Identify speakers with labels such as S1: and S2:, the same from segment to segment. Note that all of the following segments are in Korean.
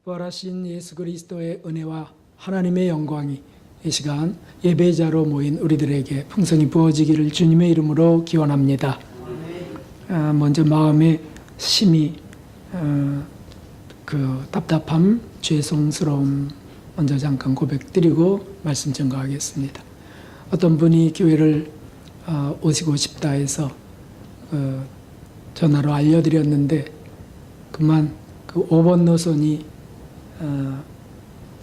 S1: 부활하신 예수 그리스도의 은혜와 하나님의 영광이 이 시간 예배자로 모인 우리들에게 풍성히 부어지기를 주님의 이름으로 기원합니다. 먼저 마음의 심히 답답함, 죄송스러움 먼저 잠깐 고백드리고 말씀 전가하겠습니다. 어떤 분이 교회를 오시고 싶다 해서 전화로 알려드렸는데 그만 그 5번 노선이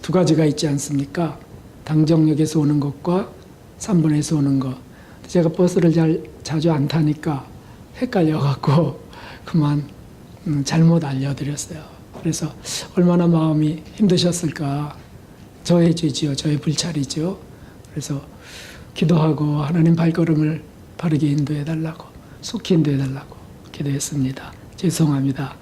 S1: 두 가지가 있지 않습니까? 당정역에서 오는 것과 3번에서 오는 것. 제가 버스를 자주 안 타니까 헷갈려갖고 그만 잘못 알려드렸어요. 그래서 얼마나 마음이 힘드셨을까. 저의 죄지요, 저의 불찰이죠. 그래서 기도하고 하나님 발걸음을 바르게 인도해달라고, 속히 인도해달라고 기도했습니다. 죄송합니다.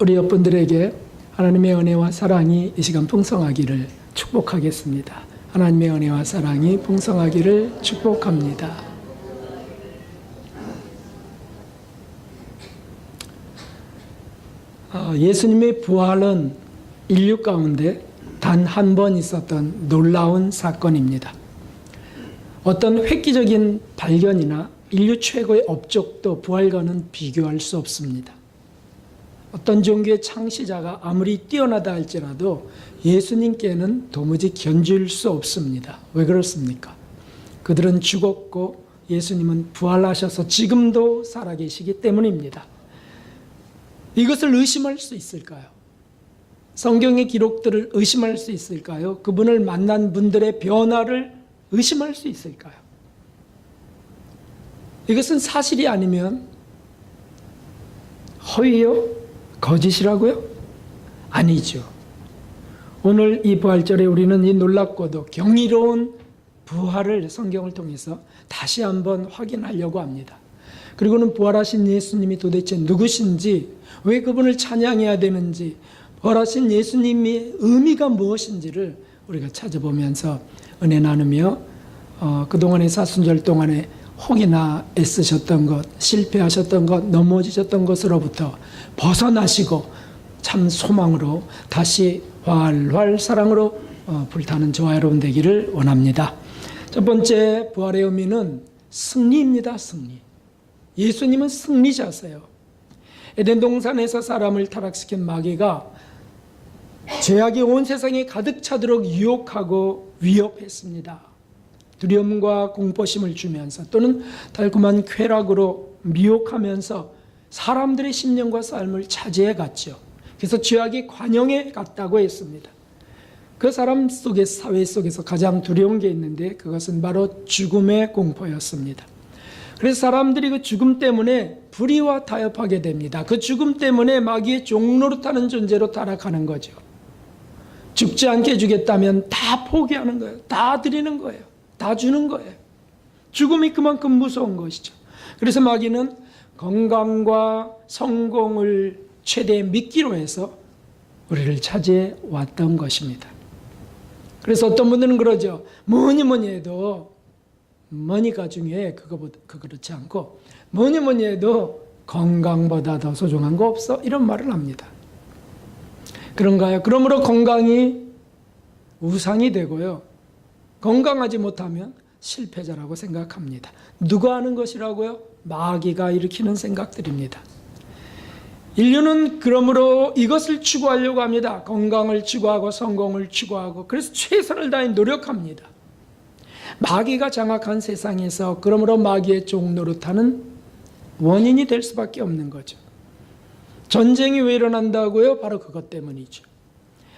S1: 우리 여러분들에게 하나님의 은혜와 사랑이 이 시간 풍성하기를 축복하겠습니다. 하나님의 은혜와 사랑이 풍성하기를 축복합니다. 예수님의 부활은 인류 가운데 단 한 번 있었던 놀라운 사건입니다. 어떤 획기적인 발견이나 인류 최고의 업적도 부활과는 비교할 수 없습니다. 어떤 종교의 창시자가 아무리 뛰어나다 할지라도 예수님께는 도무지 견줄 수 없습니다. 왜 그렇습니까? 그들은 죽었고 예수님은 부활하셔서 지금도 살아계시기 때문입니다. 이것을 의심할 수 있을까요? 성경의 기록들을 의심할 수 있을까요? 그분을 만난 분들의 변화를 의심할 수 있을까요? 이것은 사실이 아니면 허위요? 거짓이라고요? 아니죠. 오늘 이 부활절에 우리는 이 놀랍고도 경이로운 부활을 성경을 통해서 다시 한번 확인하려고 합니다. 그리고는 부활하신 예수님이 도대체 누구신지, 왜 그분을 찬양해야 되는지, 부활하신 예수님의 의미가 무엇인지를 우리가 찾아보면서 은혜 나누며 그동안의 사순절 동안에 혹이나 애쓰셨던 것, 실패하셨던 것, 넘어지셨던 것으로부터 벗어나시고 참 소망으로 다시 활활 사랑으로 불타는 저와 여러분 되기를 원합니다. 첫 번째 부활의 의미는 승리입니다. 승리. 예수님은 승리자세요. 에덴 동산에서 사람을 타락시킨 마귀가 죄악이 온 세상에 가득 차도록 유혹하고 위협했습니다. 두려움과 공포심을 주면서 또는 달콤한 쾌락으로 미혹하면서 사람들의 심령과 삶을 차지해 갔죠. 그래서 죄악이 관영해 갔다고 했습니다. 그 사람 속의 사회 속에서 가장 두려운 게 있는데 그것은 바로 죽음의 공포였습니다. 그래서 사람들이 그 죽음 때문에 불의와 타협하게 됩니다. 그 죽음 때문에 마귀의 종노릇하는 존재로 타락하는 거죠. 죽지 않게 해주겠다면 다 포기하는 거예요. 다 드리는 거예요. 다 주는 거예요. 죽음이 그만큼 무서운 것이죠. 그래서 마귀는 건강과 성공을 최대 미끼로 해서 우리를 차지해 왔던 것입니다. 그래서 어떤 분들은 그러죠. 뭐니 해도 머니가 중요해. 그렇지 않고 뭐니 해도 건강보다 더 소중한 거 없어. 이런 말을 합니다. 그런가요? 그러므로 건강이 우상이 되고요. 건강하지 못하면 실패자라고 생각합니다. 누가 하는 것이라고요? 마귀가 일으키는 생각들입니다. 인류는 그러므로 이것을 추구하려고 합니다. 건강을 추구하고 성공을 추구하고 그래서 최선을 다해 노력합니다. 마귀가 장악한 세상에서 그러므로 마귀의 종노릇하는 원인이 될 수밖에 없는 거죠. 전쟁이 왜 일어난다고요? 바로 그것 때문이죠.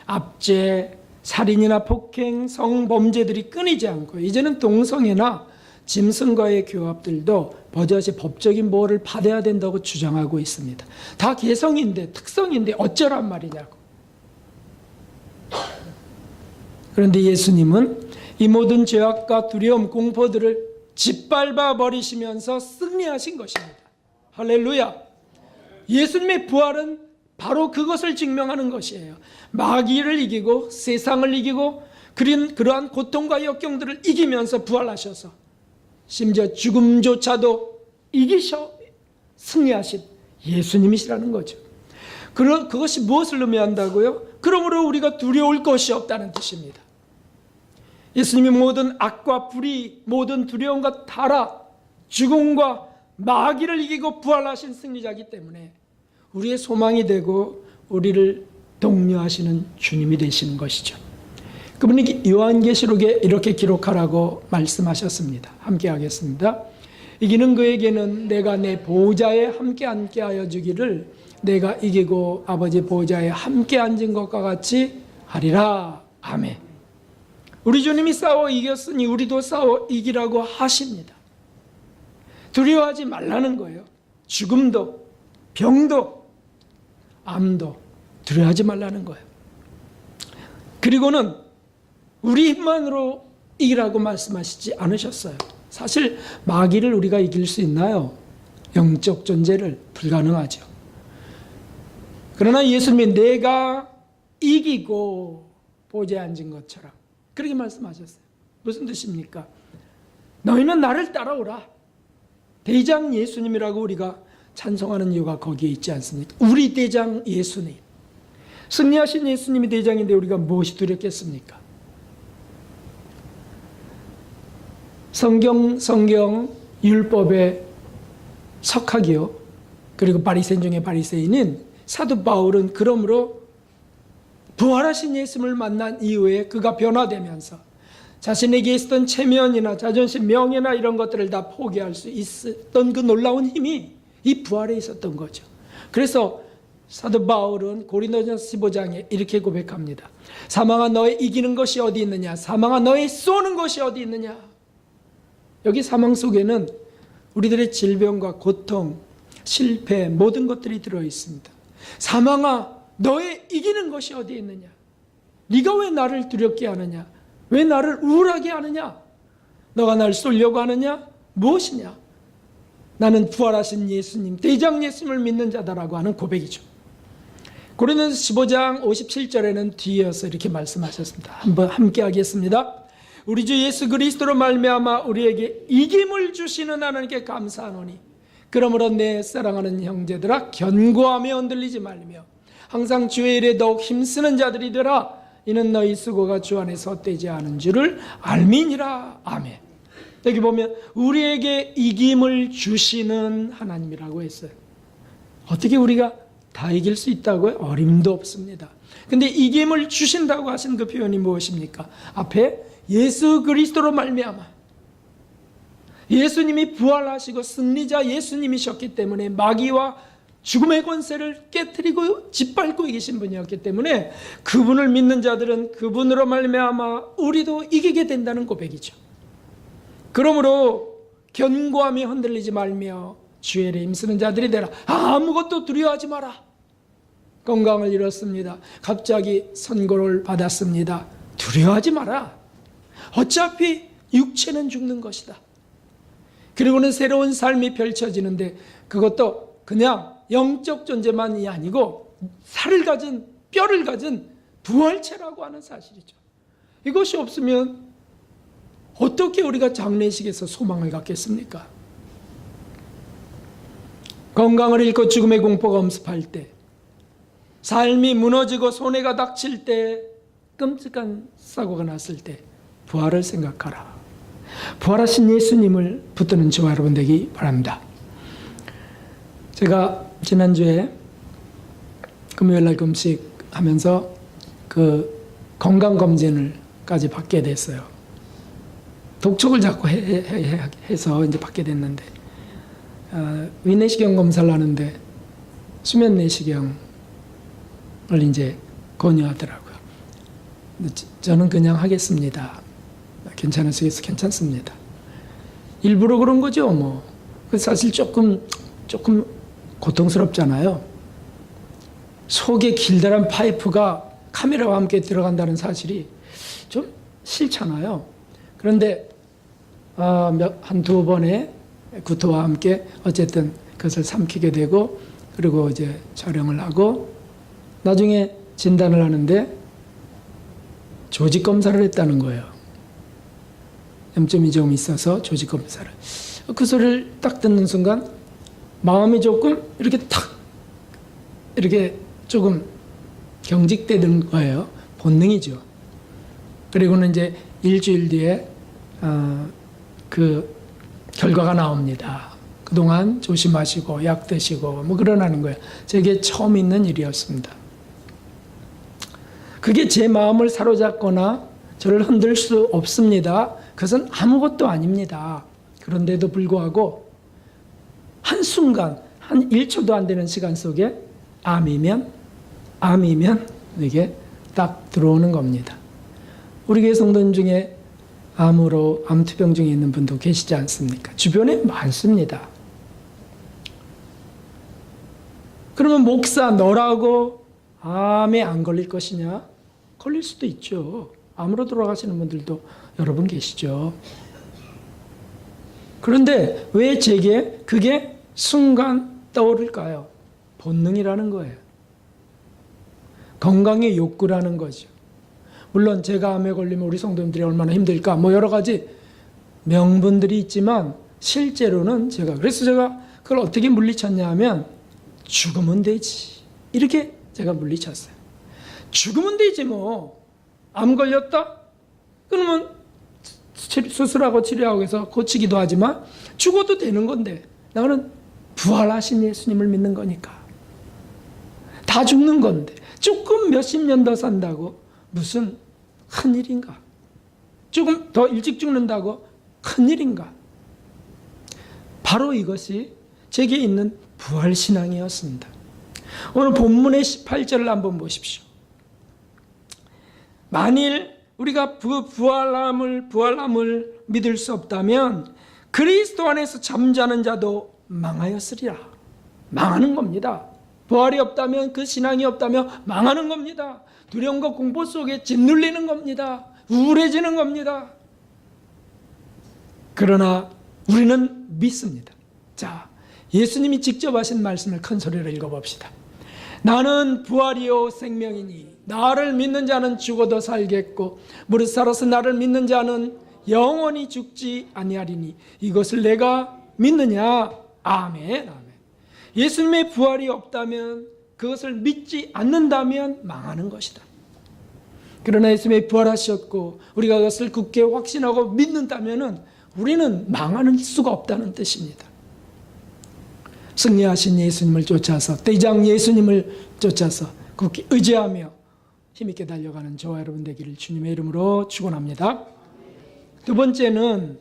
S1: 압제, 살인이나 폭행, 성범죄들이 끊이지 않고 이제는 동성애나 짐승과의 교합들도 버젓이 법적인 보호를 받아야 된다고 주장하고 있습니다. 다 개성인데 특성인데 어쩌란 말이냐고. 그런데 예수님은 이 모든 죄악과 두려움, 공포들을 짓밟아 버리시면서 승리하신 것입니다. 할렐루야. 예수님의 부활은 바로 그것을 증명하는 것이에요. 마귀를 이기고 세상을 이기고 그러한 고통과 역경들을 이기면서 부활하셔서 심지어 죽음조차도 이기셔 승리하신 예수님이시라는 거죠. 그것이 무엇을 의미한다고요? 그러므로 우리가 두려울 것이 없다는 뜻입니다. 예수님이 모든 악과 불의, 모든 두려움과 타락, 죽음과 마귀를 이기고 부활하신 승리자이기 때문에 우리의 소망이 되고 우리를 독려하시는 주님이 되시는 것이죠. 그분이 요한계시록에 이렇게 기록하라고 말씀하셨습니다. 함께 하겠습니다. 이기는 그에게는 내가 내 보좌에 함께 앉게 하여 주기를 내가 이기고 아버지 보좌에 함께 앉은 것과 같이 하리라. 아멘. 우리 주님이 싸워 이겼으니 우리도 싸워 이기라고 하십니다. 두려워하지 말라는 거예요. 죽음도, 병도, 암도 두려워하지 말라는 거예요. 그리고는 우리 힘만으로 이기라고 말씀하시지 않으셨어요. 사실 마귀를 우리가 이길 수 있나요? 영적 존재를 불가능하죠. 그러나 예수님이 내가 이기고 보좌에 앉은 것처럼 그렇게 말씀하셨어요. 무슨 뜻입니까? 너희는 나를 따라오라. 대장 예수님이라고 우리가 찬송하는 이유가 거기에 있지 않습니까? 우리 대장 예수님. 승리하신 예수님이 대장인데 우리가 무엇이 두렵겠습니까? 성경 율법의 석학이요. 그리고 바리새인 중에 바리새인인 사도 바울은 그러므로 부활하신 예수님을 만난 이후에 그가 변화되면서 자신에게 있었던 체면이나 자존심, 명예나 이런 것들을 다 포기할 수 있었던 그 놀라운 힘이 이 부활에 있었던 거죠. 그래서 사도 바울은 고린도전서 15장에 이렇게 고백합니다. 사망아 너의 이기는 것이 어디 있느냐? 사망아 너의 쏘는 것이 어디 있느냐? 여기 사망 속에는 우리들의 질병과 고통, 실패 모든 것들이 들어있습니다. 사망아 너의 이기는 것이 어디 있느냐? 네가 왜 나를 두렵게 하느냐? 왜 나를 우울하게 하느냐? 너가 날 쏠려고 하느냐? 무엇이냐? 나는 부활하신 예수님, 대장 예수님을 믿는 자다라고 하는 고백이죠. 고린도전서 15장 57절에는 뒤이어서 이렇게 말씀하셨습니다. 한번 함께 하겠습니다. 우리 주 예수 그리스도로 말미암아 우리에게 이김을 주시는 하나님께 감사하노니 그러므로 내 사랑하는 형제들아 견고하며 흔들리지 말며 항상 주의 일에 더욱 힘쓰는 자들이 되라. 이는 너희 수고가 주 안에서 헛되지 않은 줄을 알미니라. 아멘. 여기 보면 우리에게 이김을 주시는 하나님이라고 했어요. 어떻게 우리가 다 이길 수 있다고요? 어림도 없습니다. 근데 이김을 주신다고 하신 그 표현이 무엇입니까? 앞에 예수 그리스도로 말미암아 예수님이 부활하시고 승리자 예수님이셨기 때문에 마귀와 죽음의 권세를 깨트리고 짓밟고 이기신 분이었기 때문에 그분을 믿는 자들은 그분으로 말미암아 우리도 이기게 된다는 고백이죠. 그러므로 견고하며 흔들리지 말며 주의 일에 힘쓰는 자들이 되라. 아무것도 두려워하지 마라. 건강을 잃었습니다. 갑자기 선고를 받았습니다. 두려워하지 마라. 어차피 육체는 죽는 것이다. 그리고는 새로운 삶이 펼쳐지는데 그것도 그냥 영적 존재만이 아니고 살을 가진 뼈를 가진 부활체라고 하는 사실이죠. 이것이 없으면 어떻게 우리가 장례식에서 소망을 갖겠습니까? 건강을 잃고 죽음의 공포가 엄습할 때, 삶이 무너지고 손해가 닥칠 때, 끔찍한 사고가 났을 때 부활을 생각하라. 부활하신 예수님을 붙드는 저와 여러분 되기 바랍니다. 제가 지난주에 금요일날 금식하면서 그 건강검진을까지 받게 됐어요. 독촉을 자꾸 해서 이제 받게 됐는데 위내시경 검사를 하는데 수면 내시경을 이제 권유하더라고요. 저는 그냥 하겠습니다. 괜찮으시겠어요? 괜찮습니다. 일부러 그런 거죠, 뭐. 사실 조금 고통스럽잖아요. 속에 길다란 파이프가 카메라와 함께 들어간다는 사실이 좀 싫잖아요. 그런데 한두 번의 구토와 함께 어쨌든 그것을 삼키게 되고 그리고 이제 촬영을 하고 나중에 진단을 하는데 조직 검사를 했다는 거예요. 염증이 좀 있어서 조직 검사를. 그 소리를 딱 듣는 순간 마음이 조금 이렇게 탁 이렇게 조금 경직되는 거예요. 본능이죠. 그리고는 이제 일주일 뒤에 그 결과가 나옵니다. 그동안 조심하시고 약 드시고 뭐 그러라는 거예요. 제게 처음 있는 일이었습니다. 그게 제 마음을 사로잡거나 저를 흔들 수 없습니다. 그것은 아무것도 아닙니다. 그런데도 불구하고 한순간 한 1초도 안 되는 시간 속에 암이면 이게 딱 들어오는 겁니다. 우리 교회 성도님 중에 암으로 암투병 중에 있는 분도 계시지 않습니까? 주변에 많습니다. 그러면 목사 너라고 암에 안 걸릴 것이냐? 걸릴 수도 있죠. 암으로 돌아가시는 분들도 여러분 계시죠. 그런데 왜 제게 그게 순간 떠오를까요? 본능이라는 거예요. 건강의 욕구라는 거죠. 물론 제가 암에 걸리면 우리 성도님들이 얼마나 힘들까 뭐 여러 가지 명분들이 있지만 실제로는 그래서 제가 그걸 어떻게 물리쳤냐 하면 죽으면 되지 이렇게 제가 물리쳤어요. 죽으면 되지 뭐. 암 걸렸다? 그러면 수술하고 치료하고 해서 고치기도 하지만 죽어도 되는 건데 나는 부활하신 예수님을 믿는 거니까 다 죽는 건데 조금 몇십 년 더 산다고 무슨 큰일인가? 조금 더 일찍 죽는다고 큰일인가? 바로 이것이 제게 있는 부활신앙이었습니다. 오늘 본문의 18절을 한번 보십시오. 만일 우리가 부활함을 믿을 수 없다면 그리스도 안에서 잠자는 자도 망하였으리라. 망하는 겁니다. 부활이 없다면 그 신앙이 없다면 망하는 겁니다. 두려움과 공포 속에 짓눌리는 겁니다. 우울해지는 겁니다. 그러나 우리는 믿습니다. 자, 예수님이 직접 하신 말씀을 큰 소리로 읽어봅시다. 나는 부활이요 생명이니 나를 믿는 자는 죽어도 살겠고 무릇 살아서 나를 믿는 자는 영원히 죽지 아니하리니 이것을 내가 믿느냐? 아멘, 아멘. 예수님의 부활이 없다면 그것을 믿지 않는다면 망하는 것이다. 그러나 예수님이 부활하셨고 우리가 그것을 굳게 확신하고 믿는다면 우리는 망하는 수가 없다는 뜻입니다. 승리하신 예수님을 쫓아서 대장 예수님을 쫓아서 굳게 의지하며 힘있게 달려가는 저와 여러분 되기를 주님의 이름으로 축원합니다. 두 번째는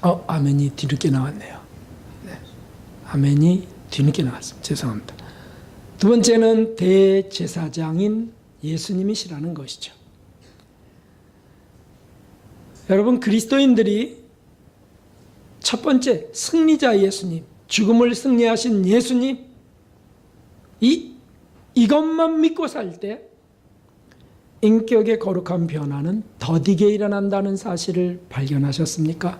S1: 아멘이 뒤늦게 나왔네요. 네. 아멘이 뒤늦게 나왔습니다. 죄송합니다. 두 번째는 대제사장인 예수님이시라는 것이죠. 여러분 그리스도인들이 첫 번째 승리자 예수님, 죽음을 승리하신 예수님 이것만 믿고 살 때 인격의 거룩한 변화는 더디게 일어난다는 사실을 발견하셨습니까?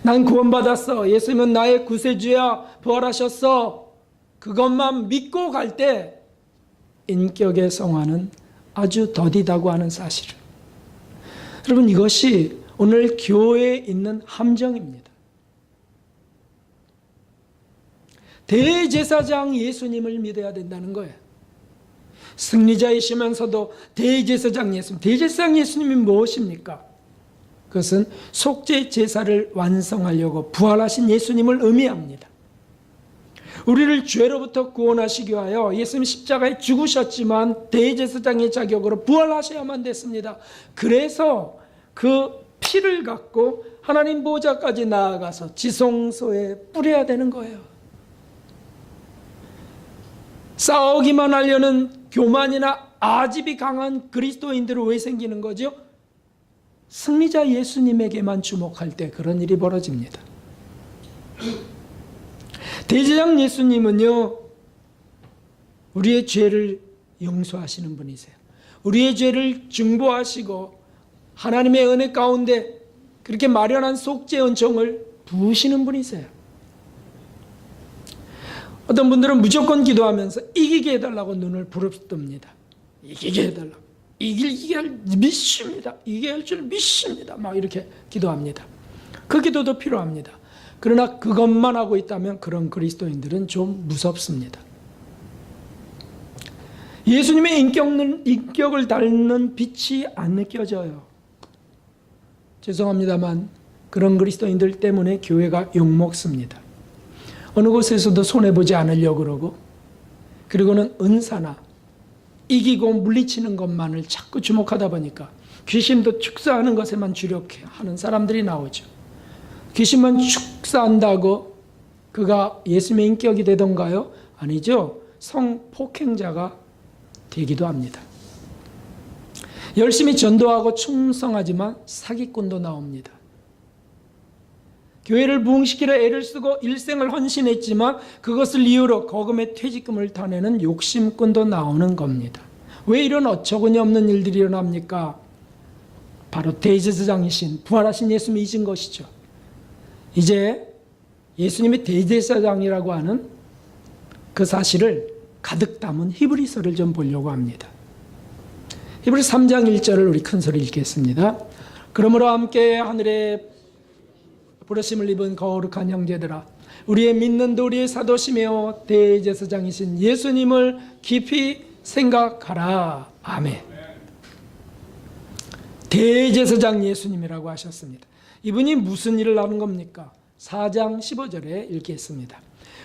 S1: 난 구원받았어. 예수님은 나의 구세주야. 부활하셨어. 그것만 믿고 갈 때 인격의 성화는 아주 더디다고 하는 사실을. 여러분 이것이 오늘 교회에 있는 함정입니다. 대제사장 예수님을 믿어야 된다는 거예요. 승리자이시면서도 대제사장 예수님. 대제사장 예수님이 무엇입니까? 그것은 속죄 제사를 완성하려고 부활하신 예수님을 의미합니다. 우리를 죄로부터 구원하시기 위하여 예수님 십자가에 죽으셨지만 대제사장의 자격으로 부활하셔야만 됐습니다. 그래서 그 피를 갖고 하나님 보좌까지 나아가서 지성소에 뿌려야 되는 거예요. 싸우기만 하려는 교만이나 아집이 강한 그리스도인들은 왜 생기는 거죠? 승리자 예수님에게만 주목할 때 그런 일이 벌어집니다. 대제사장 예수님은요, 우리의 죄를 용서하시는 분이세요. 우리의 죄를 중보하시고 하나님의 은혜 가운데 그렇게 마련한 속죄 은총을 부으시는 분이세요. 어떤 분들은 무조건 기도하면서 이기게 해달라고 눈을 부릅뜨립니다. 이기게 해달라고. 이기게 할 믿습니다. 이기게 할 줄 믿습니다. 막 이렇게 기도합니다. 그 기도도 필요합니다. 그러나 그것만 하고 있다면 그런 그리스도인들은 좀 무섭습니다. 예수님의 인격을 닮는 빛이 안 느껴져요. 죄송합니다만 그런 그리스도인들 때문에 교회가 욕먹습니다. 어느 곳에서도 손해보지 않으려고 그러고, 그리고는 은사나 이기고 물리치는 것만을 자꾸 주목하다 보니까 귀신도 축사하는 것에만 주력하는 사람들이 나오죠. 귀신만 축사한다고 그가 예수님의 인격이 되던가요? 아니죠. 성폭행자가 되기도 합니다. 열심히 전도하고 충성하지만 사기꾼도 나옵니다. 교회를 부흥시키려 애를 쓰고 일생을 헌신했지만 그것을 이유로 거금의 퇴직금을 타내는 욕심꾼도 나오는 겁니다. 왜 이런 어처구니 없는 일들이 일어납니까? 바로 대제사장이신 부활하신 예수님이 잊은 것이죠. 이제 예수님이 대제사장이라고 하는 그 사실을 가득 담은 히브리서를 좀 보려고 합니다. 히브리서 3장 1절을 우리 큰소리 읽겠습니다. 그러므로 함께 하늘에 부르심을 입은 거룩한 형제들아, 우리의 믿는 우리의 사도시며 대제사장이신 예수님을 깊이 생각하라. 아멘. 대제사장 예수님이라고 하셨습니다. 이분이 무슨 일을 하는 겁니까? 4장 15절에 읽겠습니다.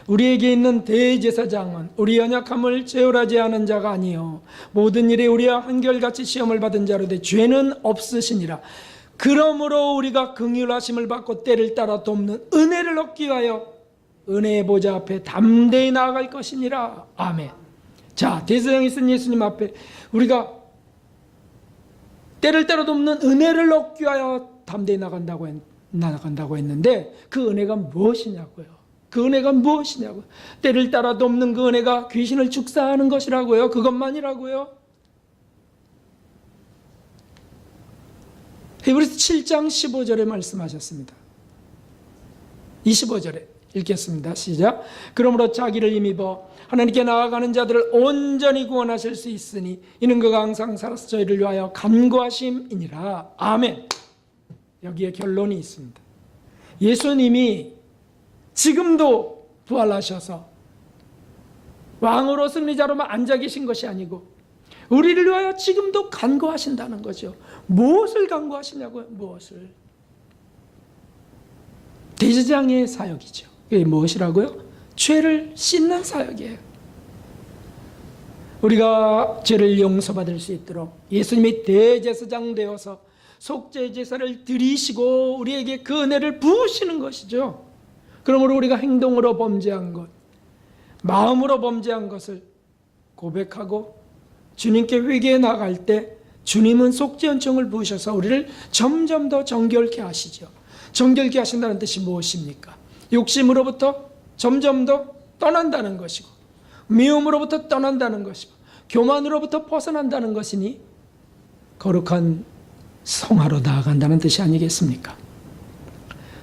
S1: 우리에게 있는 대제사장은 우리 연약함을 제어하지 않은 자가 아니요 모든 일에 우리와 한결같이 시험을 받은 자로 돼 죄는 없으시니라. 그러므로 우리가 긍휼하심을 받고 때를 따라 돕는 은혜를 얻기 위하여 은혜의 보좌 앞에 담대히 나아갈 것이니라. 아멘. 자, 대제사장이신 예수님 앞에 우리가 때를 따라 돕는 은혜를 얻기 위하여 담대히 나아간다고 했는데 그 은혜가 무엇이냐고요. 그 은혜가 무엇이냐고요. 때를 따라 돕는 그 은혜가 귀신을 축사하는 것이라고요. 그것만이라고요. 히브리서 7장 15절에 말씀하셨습니다. 25절에 읽겠습니다. 시작. 그러므로 자기를 힘입어 하나님께 나아가는 자들을 온전히 구원하실 수 있으니 이는 그가 항상 살아서 저희를 위하여 간구하심이니라. 아멘. 여기에 결론이 있습니다. 예수님이 지금도 부활하셔서 왕으로 승리자로만 앉아 계신 것이 아니고 우리를 위하여 지금도 간구하신다는 거죠. 무엇을 간구하시냐고요? 무엇을? 대제사장의 사역이죠. 이게 무엇이라고요? 죄를 씻는 사역이에요. 우리가 죄를 용서받을 수 있도록 예수님이 대제사장 되어서 속죄 제사를 드리시고 우리에게 그 은혜를 부으시는 것이죠. 그러므로 우리가 행동으로 범죄한 것, 마음으로 범죄한 것을 고백하고 주님께 회개해 나갈 때 주님은 속죄 은총을 부으셔서 우리를 점점 더 정결케 하시죠. 정결케 하신다는 뜻이 무엇입니까? 욕심으로부터 점점 더 떠난다는 것이고 미움으로부터 떠난다는 것이고 교만으로부터 벗어난다는 것이니 거룩한 성화로 나아간다는 뜻이 아니겠습니까?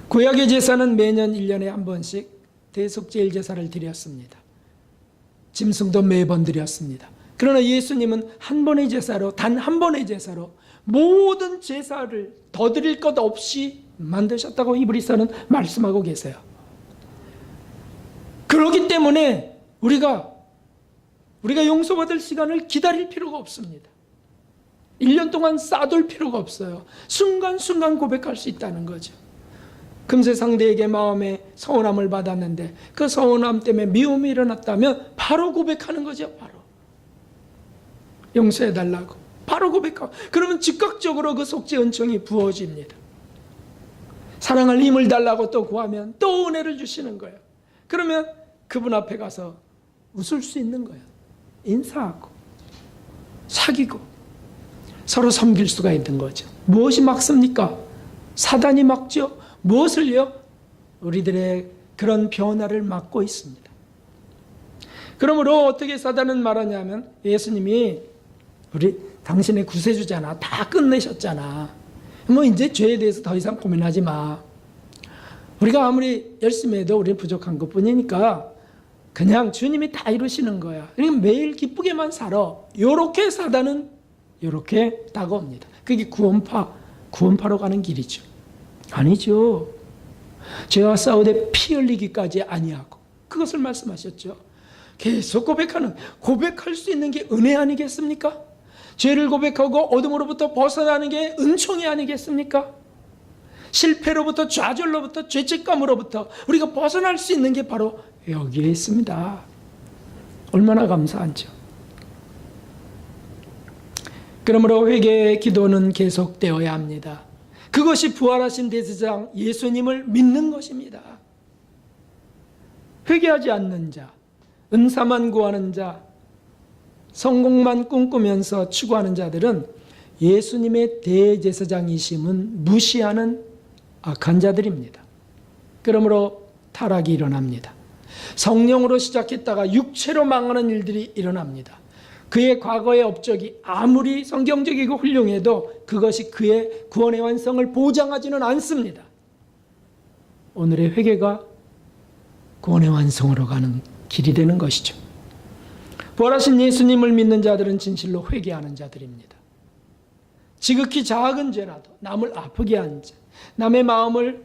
S1: 구약의 제사는 매년 1년에 한 번씩 대속죄일 제사를 드렸습니다. 짐승도 매번 드렸습니다. 그러나 예수님은 한 번의 제사로, 단 한 번의 제사로 모든 제사를 더 드릴 것 없이 만드셨다고 히브리서는 말씀하고 계세요. 그렇기 때문에 우리가 용서받을 시간을 기다릴 필요가 없습니다. 1년 동안 쌓아둘 필요가 없어요. 순간순간 고백할 수 있다는 거죠. 금세 상대에게 마음에 서운함을 받았는데 그 서운함 때문에 미움이 일어났다면 바로 고백하는 거죠. 바로 용서해달라고 바로 고백하고 그러면 즉각적으로 그 속죄 은총이 부어집니다. 사랑할 힘을 달라고 또 구하면 또 은혜를 주시는 거예요. 그러면 그분 앞에 가서 웃을 수 있는 거예요. 인사하고 사귀고 서로 섬길 수가 있는 거죠. 무엇이 막습니까? 사단이 막죠. 무엇을요? 우리들의 그런 변화를 막고 있습니다. 그러므로 어떻게 사단은 말하냐면 예수님이 당신의 구세주잖아. 다 끝내셨잖아. 뭐 이제 죄에 대해서 더 이상 고민하지 마. 우리가 아무리 열심히 해도 우리는 부족한 것뿐이니까 그냥 주님이 다 이루시는 거야. 그러니까 매일 기쁘게만 살아. 요렇게 사단은 요렇게 다가옵니다. 그게 구원파로 가는 길이죠. 아니죠. 죄와 싸우되 피 흘리기까지 아니하고, 그것을 말씀하셨죠. 계속 고백할 수 있는 게 은혜 아니겠습니까? 죄를 고백하고 어둠으로부터 벗어나는 게 은총이 아니겠습니까? 실패로부터, 좌절로부터, 죄책감으로부터 우리가 벗어날 수 있는 게 바로 여기에 있습니다. 얼마나 감사한죠. 그러므로 회개의 기도는 계속되어야 합니다. 그것이 부활하신 대제사장 예수님을 믿는 것입니다. 회개하지 않는 자, 은사만 구하는 자, 성공만 꿈꾸면서 추구하는 자들은 예수님의 대제사장이심은 무시하는 악한 자들입니다. 그러므로 타락이 일어납니다. 성령으로 시작했다가 육체로 망하는 일들이 일어납니다. 그의 과거의 업적이 아무리 성경적이고 훌륭해도 그것이 그의 구원의 완성을 보장하지는 않습니다. 오늘의 회개가 구원의 완성으로 가는 길이 되는 것이죠. 부활하신 예수님을 믿는 자들은 진실로 회개하는 자들입니다. 지극히 작은 죄라도, 남을 아프게 한 죄, 남의 마음을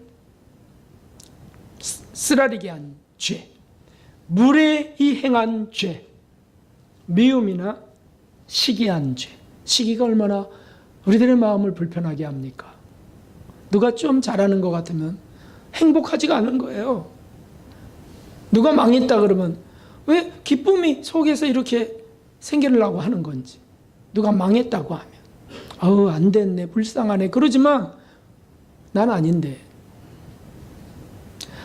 S1: 쓰라리게 한 죄, 무례히 행한 죄, 미움이나 시기한 죄. 시기가 얼마나 우리들의 마음을 불편하게 합니까? 누가 좀 잘하는 것 같으면 행복하지가 않은 거예요. 누가 망했다 그러면 왜 기쁨이 속에서 이렇게 생기려고 하는 건지. 누가 망했다고 하면 아우 안 됐네, 불쌍하네, 그러지만 난 아닌데.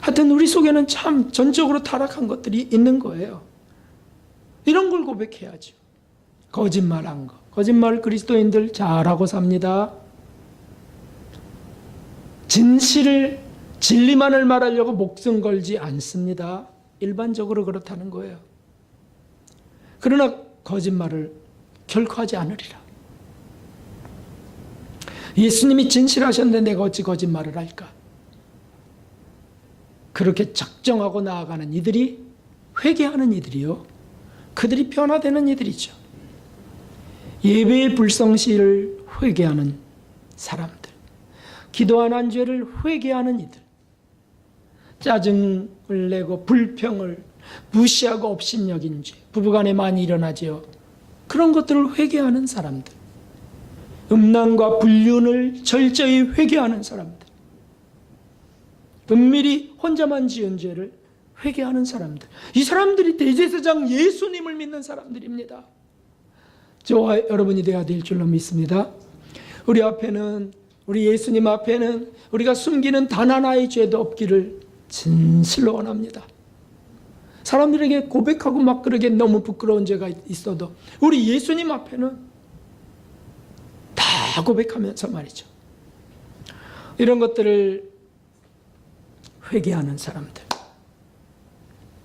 S1: 하여튼 우리 속에는 참 전적으로 타락한 것들이 있는 거예요. 이런 걸 고백해야죠. 거짓말한 거. 거짓말 그리스도인들 잘하고 삽니다. 진리만을 말하려고 목숨 걸지 않습니다. 일반적으로 그렇다는 거예요. 그러나 거짓말을 결코 하지 않으리라. 예수님이 진실하셨는데 내가 어찌 거짓말을 할까? 그렇게 작정하고 나아가는 이들이, 회개하는 이들이요, 그들이 변화되는 이들이죠. 예배의 불성실을 회개하는 사람들, 기도 안 한 죄를 회개하는 이들, 짜증을 내고 불평을 무시하고 업신여긴 죄, 부부간에 많이 일어나지요. 그런 것들을 회개하는 사람들, 음란과 불륜을 철저히 회개하는 사람들, 은밀히 혼자만 지은 죄를 회개하는 사람들, 이 사람들이 대제사장 예수님을 믿는 사람들입니다. 저와 여러분이 되어야 될 줄로 믿습니다. 우리 앞에는, 우리 예수님 앞에는 우리가 숨기는 단 하나의 죄도 없기를 진실로 원합니다. 사람들에게 고백하고 막 그러게 너무 부끄러운 죄가 있어도 우리 예수님 앞에는 다 고백하면서 말이죠. 이런 것들을 회개하는 사람들,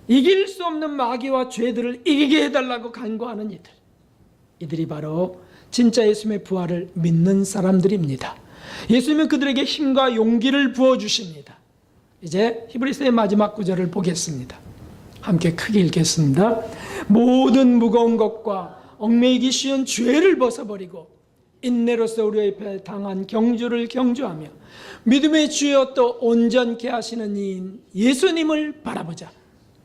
S1: 이길 수 없는 마귀와 죄들을 이기게 해달라고 간구하는 이들, 이들이 바로 진짜 예수님의 부활을 믿는 사람들입니다. 예수님은 그들에게 힘과 용기를 부어주십니다. 이제 히브리서의 마지막 구절을 보겠습니다. 함께 크게 읽겠습니다. 모든 무거운 것과 얽매이기 쉬운 죄를 벗어버리고 인내로서 우리 앞에 당한 경주를 경주하며 믿음의 주여 또 온전케 하시는 이인 예수님을 바라보자.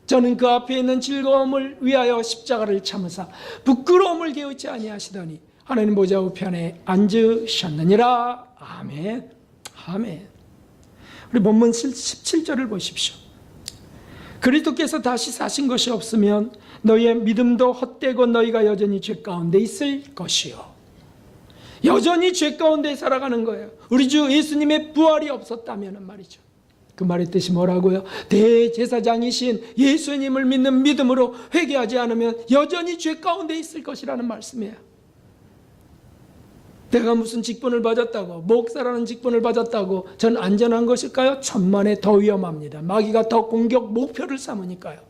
S1: 저는 그 앞에 있는 즐거움을 위하여 십자가를 참으사 부끄러움을 개의치 아니하시더니 하나님 보좌 우편에 앉으셨느니라. 아멘. 아멘. 우리 본문 17절을 보십시오. 그리스도께서 다시 사신 것이 없으면 너희의 믿음도 헛되고 너희가 여전히 죄 가운데 있을 것이요. 여전히 죄 가운데 살아가는 거예요. 우리 주 예수님의 부활이 없었다면 말이죠. 그 말의 뜻이 뭐라고요? 대제사장이신 예수님을 믿는 믿음으로 회개하지 않으면 여전히 죄 가운데 있을 것이라는 말씀이에요. 내가 무슨 직분을 받았다고, 목사라는 직분을 받았다고 전 안전한 것일까요? 천만에 더 위험합니다. 마귀가 더 공격 목표를 삼으니까요.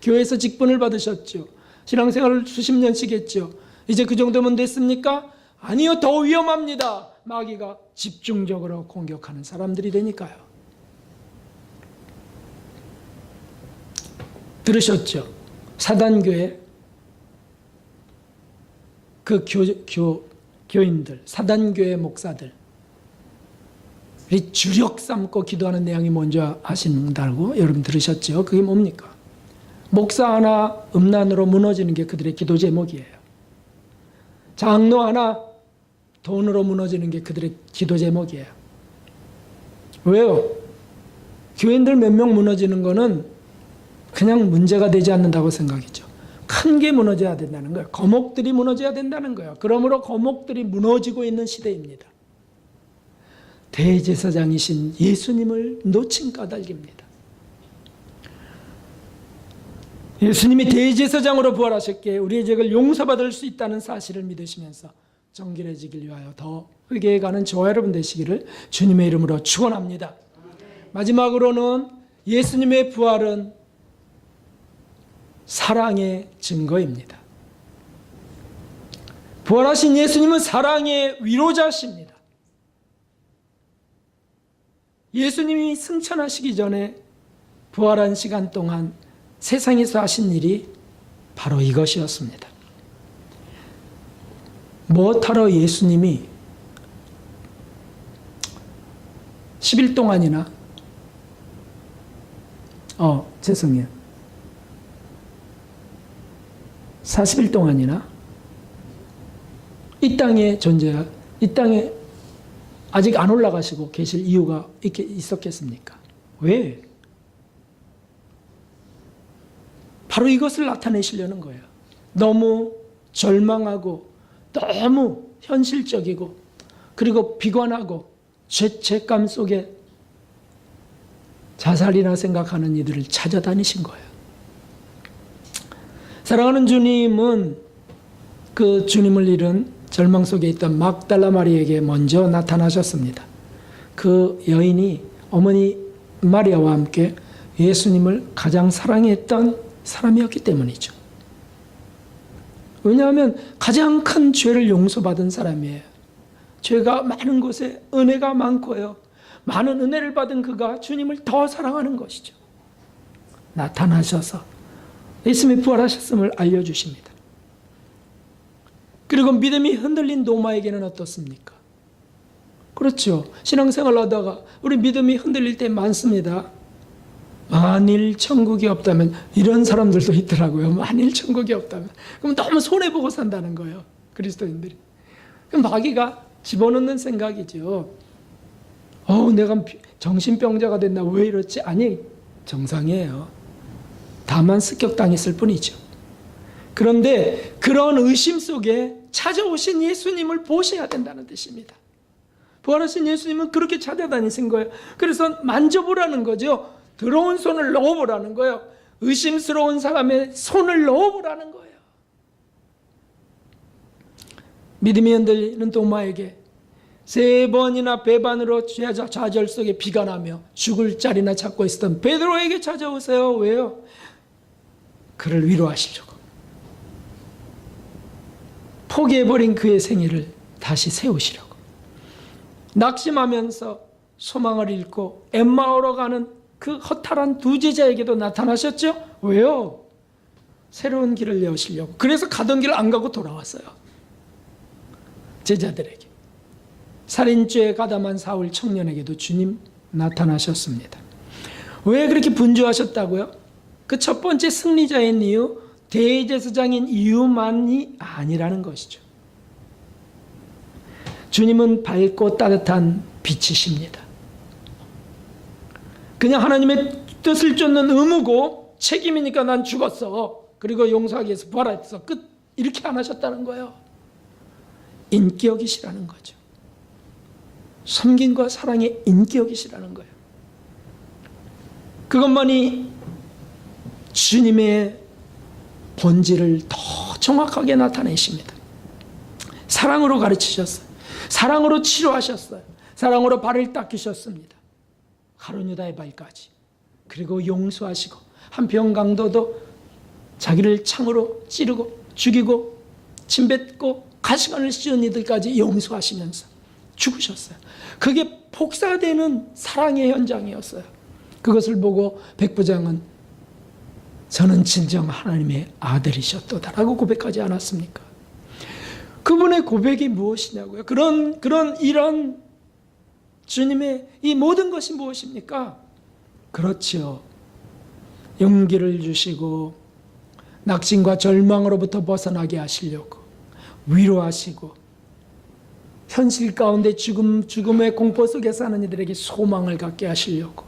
S1: 교회에서 직분을 받으셨죠. 신앙생활을 수십 년씩 했죠. 이제 그 정도면 됐습니까? 아니요, 더 위험합니다. 마귀가 집중적으로 공격하는 사람들이 되니까요. 들으셨죠? 사단교회 그 교인들, 사단교회 목사들, 주력 삼고 기도하는 내용이 뭔지 아신다고 여러분 들으셨죠? 그게 뭡니까? 목사 하나 음란으로 무너지는 게 그들의 기도 제목이에요. 장로 하나 돈으로 무너지는 게 그들의 기도 제목이에요. 왜요? 교인들 몇 명 무너지는 거는 그냥 문제가 되지 않는다고 생각이죠. 큰 게 무너져야 된다는 거예요. 거목들이 무너져야 된다는 거예요. 그러므로 거목들이 무너지고 있는 시대입니다. 대제사장이신 예수님을 놓친 까닭입니다. 예수님이 대제사장으로 부활하셨기에 우리의 죄를 용서받을 수 있다는 사실을 믿으시면서 정결해지길 위하여 더 회개에 가는 저와 여러분 되시기를 주님의 이름으로 축원합니다. 마지막으로는 예수님의 부활은 사랑의 증거입니다. 부활하신 예수님은 사랑의 위로자십니다. 예수님이 승천하시기 전에 부활한 시간 동안 세상에서 하신 일이 바로 이것이었습니다. 무엇하러 예수님이 10일 동안이나 죄송해요. 40일 동안이나 이 땅에 이 땅에 아직 안 올라가시고 계실 이유가 있었겠습니까? 왜? 바로 이것을 나타내시려는 거예요. 너무 절망하고 너무 현실적이고 그리고 비관하고 죄책감 속에 자살이나 생각하는 이들을 찾아다니신 거예요. 사랑하는 주님은 그 주님을 잃은 절망 속에 있던 막달라 마리에게 먼저 나타나셨습니다. 그 여인이 어머니 마리아와 함께 예수님을 가장 사랑했던 사람이었기 때문이죠. 왜냐하면 가장 큰 죄를 용서받은 사람이에요. 죄가 많은 곳에 은혜가 많고요. 많은 은혜를 받은 그가 주님을 더 사랑하는 것이죠. 나타나셔서 예수님이 부활하셨음을 알려주십니다. 그리고 믿음이 흔들린 도마에게는 어떻습니까? 그렇죠. 신앙생활 하다가 우리 믿음이 흔들릴 때 많습니다. 만일 천국이 없다면, 이런 사람들도 있더라고요. 만일 천국이 없다면. 그럼 너무 손해보고 산다는 거예요. 그리스도인들이. 그럼 마귀가 집어넣는 생각이죠. 내가 정신병자가 됐나? 왜 이렇지? 아니, 정상이에요. 다만 습격당했을 뿐이죠. 그런데 그런 의심 속에 찾아오신 예수님을 보셔야 된다는 뜻입니다. 부활하신 예수님은 그렇게 찾아다니신 거예요. 그래서 만져보라는 거죠. 더러운 손을 넣어보라는 거예요. 의심스러운 사람의 손을 넣어보라는 거예요. 믿음이 흔들리는 도마에게 3번이나 배반으로 좌절 속에 비관하며 죽을 자리나 찾고 있었던 베드로에게 찾아오세요. 왜요? 그를 위로하시려고. 포기해버린 그의 생애를 다시 세우시려고. 낙심하면서 소망을 잃고 엠마오로 가는 그 허탈한 두 제자에게도 나타나셨죠? 왜요? 새로운 길을 여시려고. 그래서 가던 길을 안 가고 돌아왔어요. 제자들에게. 살인죄에 가담한 사울 청년에게도 주님 나타나셨습니다. 왜 그렇게 분주하셨다고요? 그 첫 번째 승리자인 이유, 대제사장인 이유만이 아니라는 것이죠. 주님은 밝고 따뜻한 빛이십니다. 그냥 하나님의 뜻을 쫓는 의무고 책임이니까 난 죽었어. 그리고 용서하기 위해서 부활했어. 끝. 이렇게 안 하셨다는 거예요. 인격이시라는 거죠. 섬김과 사랑의 인격이시라는 거예요. 그것만이 주님의 본질을 더 정확하게 나타내십니다. 사랑으로 가르치셨어요. 사랑으로 치료하셨어요. 사랑으로 발을 닦으셨습니다. 가룟유다의 발까지. 그리고 용서하시고 한 병강도도 자기를 창으로 찌르고 죽이고 침뱉고 가시관을 씌운 이들까지 용서하시면서 죽으셨어요. 그게 복사되는 사랑의 현장이었어요. 그것을 보고 백부장은 저는 진정 하나님의 아들이셨도다라고 고백하지 않았습니까? 그분의 고백이 무엇이냐고요? 이런 주님의 이 모든 것이 무엇입니까? 그렇지요. 용기를 주시고 낙심과 절망으로부터 벗어나게 하시려고 위로하시고 현실 가운데 죽음의 공포 속에 사는 이들에게 소망을 갖게 하시려고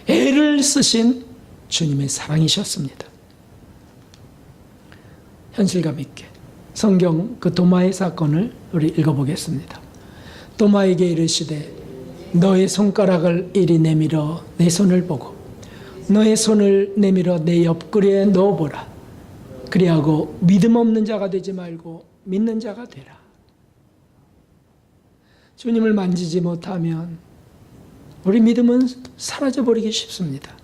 S1: 애를 쓰신 주님의 사랑이셨습니다. 현실감 있게 성경 그 도마의 사건을 우리 읽어보겠습니다. 도마에게 이르시되 너의 손가락을 이리 내밀어 내 손을 보고 너의 손을 내밀어 내 옆구리에 넣어보라. 그리하고 믿음 없는 자가 되지 말고 믿는 자가 되라. 주님을 만지지 못하면 우리 믿음은 사라져버리기 쉽습니다.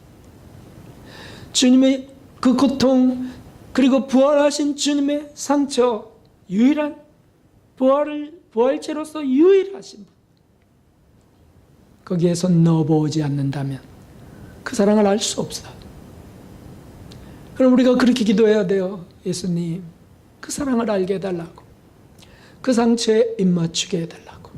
S1: 주님의 그 고통 그리고 부활하신 주님의 상처, 유일한 부활체로서 유일하신 분, 거기에 손 넣어보지 않는다면 그 사랑을 알 수 없어. 그럼 우리가 그렇게 기도해야 돼요. 예수님, 그 사랑을 알게 해달라고, 그 상처에 입맞추게 해달라고.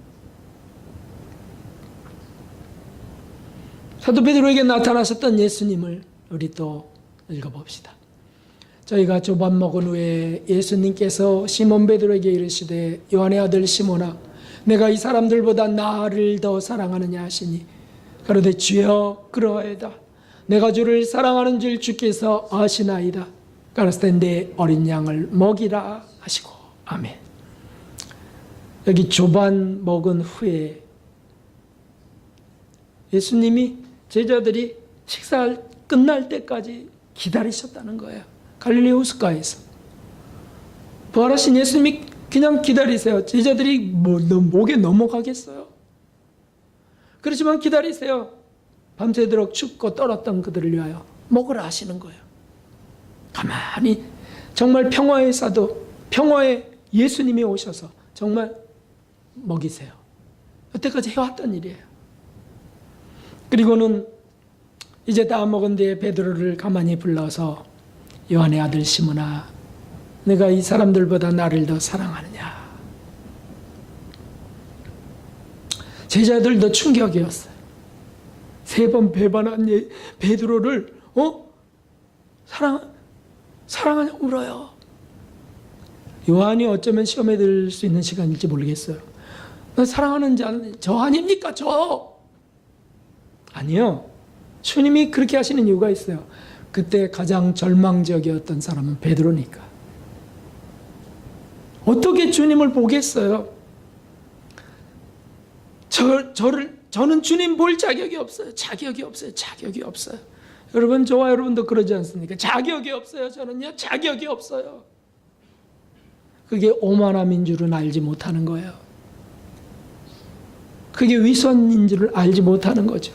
S1: 사도 베드로에게 나타나셨던 예수님을 우리 또 읽어봅시다. 저희가 조밥 먹은 후에 예수님께서 시몬 베드로에게 이르시되 요한의 아들 시몬아 내가 이 사람들보다 나를 더 사랑하느냐 하시니 가로되 주여 그러하이다. 내가 주를 사랑하는 줄 주께서 아시나이다. 가로되 내 어린 양을 먹이라 하시고. 아멘. 여기 조반 먹은 후에 예수님이 제자들이 식사 끝날 때까지 기다리셨다는 거예요. 갈릴리 호숫가에서. 부활하신 예수님이 그냥 기다리세요. 제자들이 목에 넘어가겠어요? 그렇지만 기다리세요. 밤새도록 춥고 떨었던 그들을 위하여 먹으라 하시는 거예요. 가만히 정말 평화의 사도, 평화의 예수님이 오셔서 정말 먹이세요. 여태까지 해왔던 일이에요. 그리고는 이제 다 먹은 뒤에 베드로를 가만히 불러서 요한의 아들 시몬아 내가 이 사람들보다 나를 더 사랑하느냐. 제자들도 충격이었어요. 3번 배반한 베드로를 사랑하냐고 물어요. 요한이 어쩌면 시험에 들 수 있는 시간일지 모르겠어요. 너 사랑하는 자 저 아닙니까? 저 아니요. 주님이 그렇게 하시는 이유가 있어요. 그때 가장 절망적이었던 사람은 베드로니까. 어떻게 주님을 보겠어요? 저는 주님 볼 자격이 없어요. 자격이 없어요. 자격이 없어요. 여러분, 저와 여러분도 그러지 않습니까? 자격이 없어요. 저는요, 자격이 없어요. 그게 오만함인 줄은 알지 못하는 거예요. 그게 위선인 줄을 알지 못하는 거죠.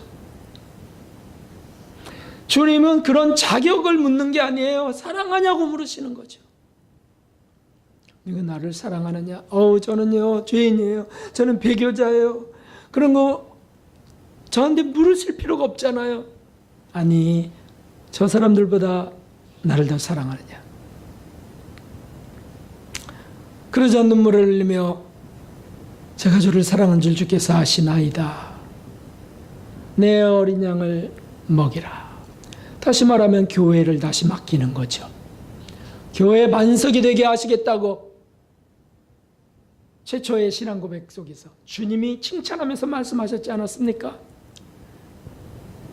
S1: 주님은 그런 자격을 묻는 게 아니에요. 사랑하냐고 물으시는 거죠. 네가 나를 사랑하느냐? 저는요 죄인이에요. 저는 배교자예요. 그런 거 저한테 물으실 필요가 없잖아요. 아니, 저 사람들보다 나를 더 사랑하느냐? 그러자 눈물을 흘리며 제가 주를 사랑한 줄 주께서 아시나이다. 내 어린 양을 먹이라. 다시 말하면 교회를 다시 맡기는 거죠. 교회 반석이 되게 하시겠다고 최초의 신앙 고백 속에서 주님이 칭찬하면서 말씀하셨지 않았습니까?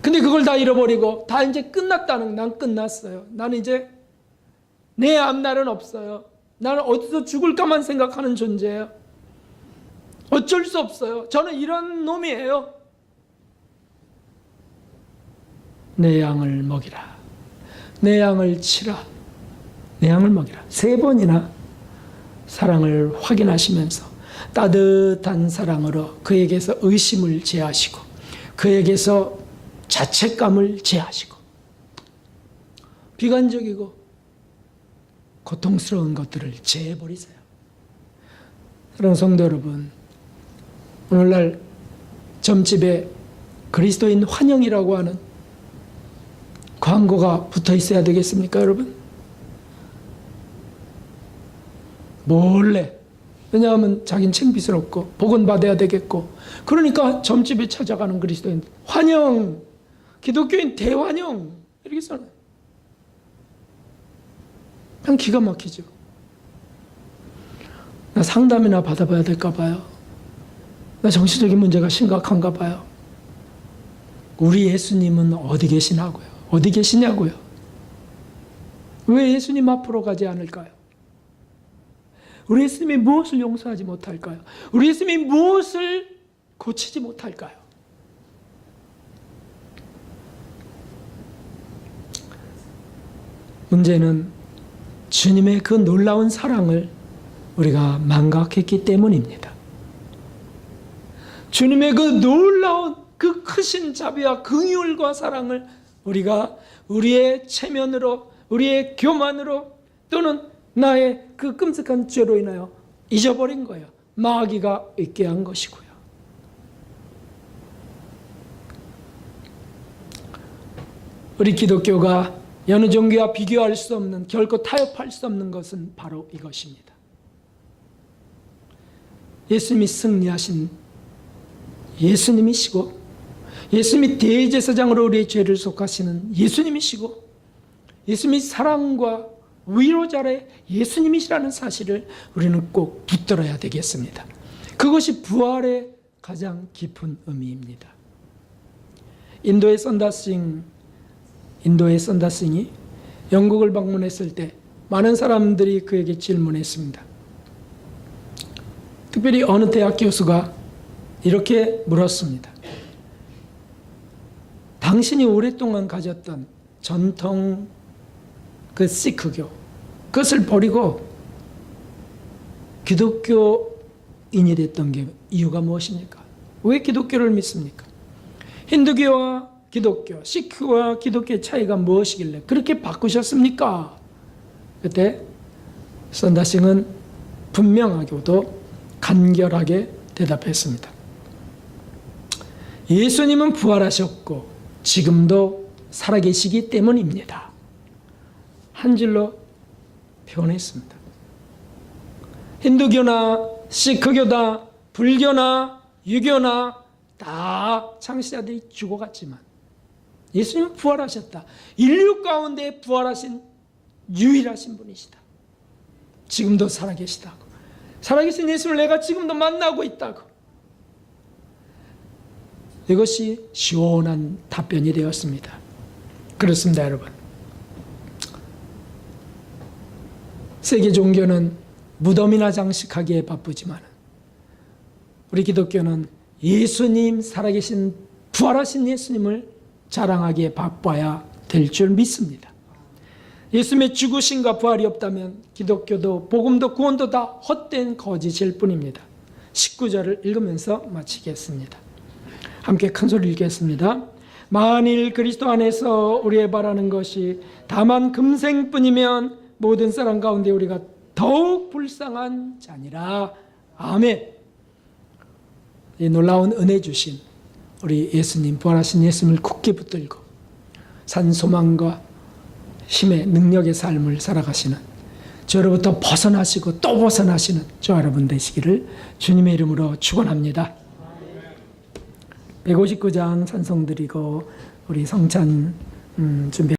S1: 근데 그걸 다 잃어버리고 다 이제 끝났다는, 난 끝났어요. 나는 이제 내 앞날은 없어요. 나는 어디서 죽을까만 생각하는 존재예요. 어쩔 수 없어요. 저는 이런 놈이에요. 내 양을 먹이라. 내 양을 치라. 내 양을 먹이라. 3번이나 사랑을 확인하시면서 따뜻한 사랑으로 그에게서 의심을 제하시고 그에게서 자책감을 제하시고 비관적이고 고통스러운 것들을 제해버리세요. 사랑하는 성도 여러분, 오늘날 점집에 그리스도인 환영이라고 하는 광고가 붙어 있어야 되겠습니까, 여러분? 몰래 왜냐하면 자기는 창피스럽고 복은 받아야 되겠고, 그러니까 점집에 찾아가는 그리스도인 환영, 기독교인 대환영 이렇게 써요. 그냥 기가 막히죠. 나 상담이나 받아봐야 될까 봐요. 나 정신적인 문제가 심각한가 봐요. 우리 예수님은 어디 계시냐고요? 어디 계시냐고요? 왜 예수님 앞으로 가지 않을까요? 우리 예수님이 무엇을 용서하지 못할까요? 우리 예수님이 무엇을 고치지 못할까요? 문제는 주님의 그 놀라운 사랑을 우리가 망각했기 때문입니다. 주님의 그 놀라운 그 크신 자비와 긍휼과 사랑을 우리가 우리의 체면으로, 우리의 교만으로, 또는 나의 그 끔찍한 죄로 인하여 잊어버린 거예요. 마귀가 있게 한 것이고요. 우리 기독교가 여느 종교와 비교할 수 없는, 결코 타협할 수 없는 것은 바로 이것입니다. 예수님이 승리하신 예수님이시고, 예수님이 대제사장으로 우리의 죄를 속하시는 예수님이시고, 예수님이 사랑과 위로자의 예수님이시라는 사실을 우리는 꼭 붙들어야 되겠습니다. 그것이 부활의 가장 깊은 의미입니다. 인도의 썬다싱이 영국을 방문했을 때 많은 사람들이 그에게 질문했습니다. 특별히 어느 대학 교수가 이렇게 물었습니다. 당신이 오랫동안 가졌던 전통 그 시크교, 그것을 버리고 기독교인이 됐던 게 이유가 무엇입니까? 왜 기독교를 믿습니까? 힌두교와 기독교, 시크와 기독교의 차이가 무엇이길래 그렇게 바꾸셨습니까? 그때 썬다싱은 분명하고도 간결하게 대답했습니다. 예수님은 부활하셨고 지금도 살아계시기 때문입니다. 한 줄로 표현했습니다. 힌두교나 시크교다, 불교나 유교나 다 창시자들이 죽어갔지만 예수님은 부활하셨다. 인류 가운데 부활하신 유일하신 분이시다. 지금도 살아계시다고. 살아계신 예수를 내가 지금도 만나고 있다고. 이것이 시원한 답변이 되었습니다. 그렇습니다, 여러분. 세계 종교는 무덤이나 장식하기에 바쁘지만 우리 기독교는 예수님, 살아계신 부활하신 예수님을 자랑하기에 바빠야 될 줄 믿습니다. 예수님의 죽으심과 부활이 없다면 기독교도 복음도 구원도 다 헛된 거짓일 뿐입니다. 19절을 읽으면서 마치겠습니다. 함께 큰 소리 읽겠습니다. 만일 그리스도 안에서 우리의 바라는 것이 다만 금생뿐이면 모든 사람 가운데 우리가 더욱 불쌍한 자니라. 아멘. 이 놀라운 은혜 주신 우리 예수님, 부활하신 예수님을 굳게 붙들고 산 소망과 힘의 능력의 삶을 살아가시는 저로부터 벗어나시고 또 벗어나시는 저 여러분 되시기를 주님의 이름으로 축원합니다. 159장 찬송 드리고 우리 성찬 준비